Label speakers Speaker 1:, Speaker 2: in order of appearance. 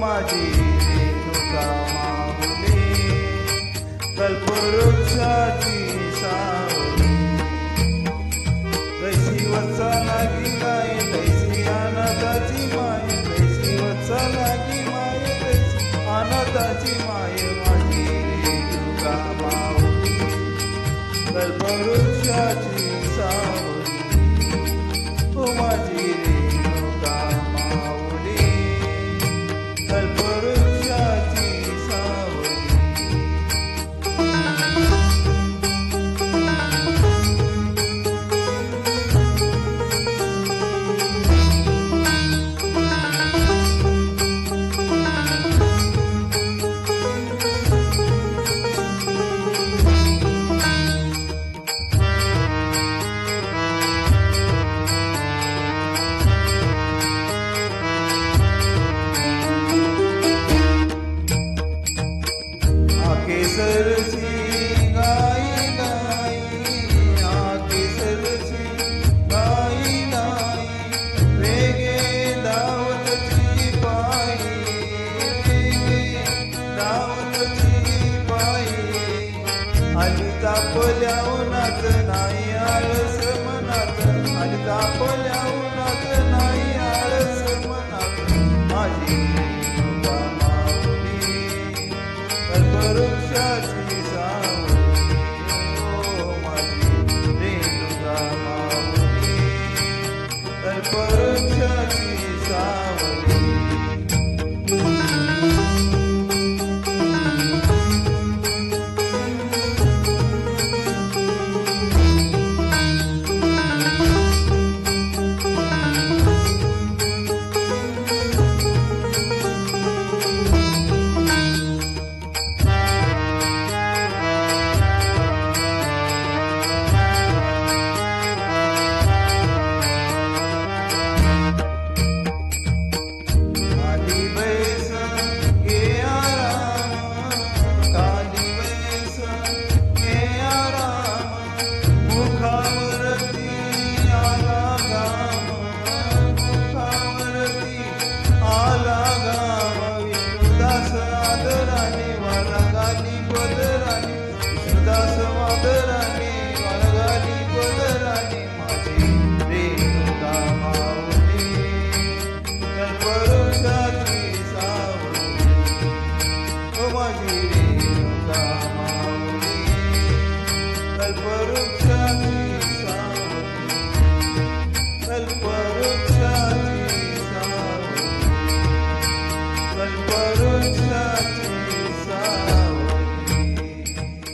Speaker 1: माझी रेणुका माऊली कल्पवृक्षाची सावली तैसी वत्सा लागी गाय तैसी अनाथाची माय तैसी वत्सा लागी माय तैसी अनाथाची माय माझी रेणुका माऊली कल्पवृक्षाची सावली ओ माझी रेणुका माऊली कल्पवृक्षाची सावली केसरसी गाई गाई केसरसी गाई गाई वेगे दावतची पायी वेगे दावतची पायी आली तापल्या उन्हात नाही आळस मनात आली तापल्या उन्हात नाही आळस मनात माझी रेणुका माऊली कल्पवृक्षाची सावली ओ माझी रेणुका माऊली कल्पवृक्षाची सावली माझी रेणुका माऊली कल्पवृक्षाची